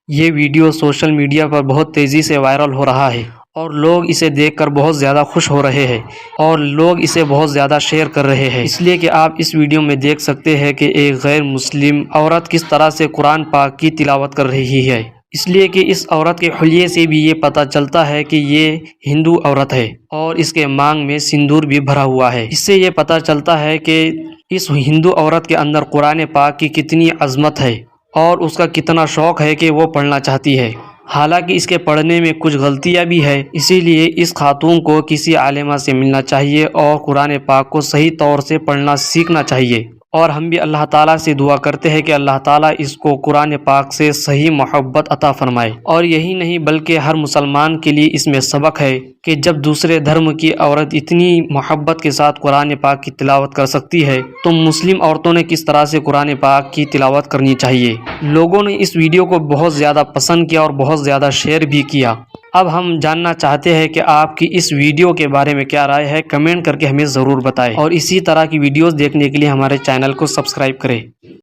یہ video social media پر بہت تیزی سے وائرل ہو رہا ہے اور لوگ اسے دیکھ کر بہت زیادہ خوش ہو رہے ہیں اور لوگ اسے بہت زیادہ شیئر کر رہے ہیں، اس لیے کہ آپ اس ویڈیو میں دیکھ سکتے ہیں کہ ایک غیر مسلم عورت کس طرح سے قرآن پاک کی تلاوت کر رہی ہے، اس لیے کہ اس عورت کے حلیے سے بھی یہ پتہ چلتا ہے کہ یہ ہندو عورت ہے اور اس کے مانگ میں سندور بھی بھرا ہوا ہے۔ اس سے یہ پتہ چلتا ہے کہ اس ہندو عورت کے اندر قرآن پاک کی کتنی عظمت ہے اور اس کا کتنا شوق ہے کہ وہ پڑھنا چاہتی ہے، حالانکہ اس کے پڑھنے میں کچھ غلطیاں بھی ہے، اسی لیے اس خاتون کو کسی عالمہ سے ملنا چاہیے اور قرآن پاک کو صحیح طور سے پڑھنا سیکھنا چاہیے، اور ہم بھی اللہ تعالیٰ سے دعا کرتے ہیں کہ اللہ تعالیٰ اس کو قرآن پاک سے صحیح محبت عطا فرمائے۔ اور یہی نہیں بلکہ ہر مسلمان کے لیے اس میں سبق ہے کہ جب دوسرے دھرم کی عورت اتنی محبت کے ساتھ قرآن پاک کی تلاوت کر سکتی ہے تو مسلم عورتوں نے کس طرح سے قرآن پاک کی تلاوت کرنی چاہیے۔ لوگوں نے اس ویڈیو کو بہت زیادہ پسند کیا اور بہت زیادہ شیئر بھی کیا۔ اب ہم جاننا چاہتے ہیں کہ آپ کی اس ویڈیو کے بارے میں کیا رائے ہے، کمنٹ کر کے ہمیں ضرور بتائیں، اور اسی طرح کی ویڈیوز دیکھنے کے لیے ہمارے چینل کو سبسکرائب کریں۔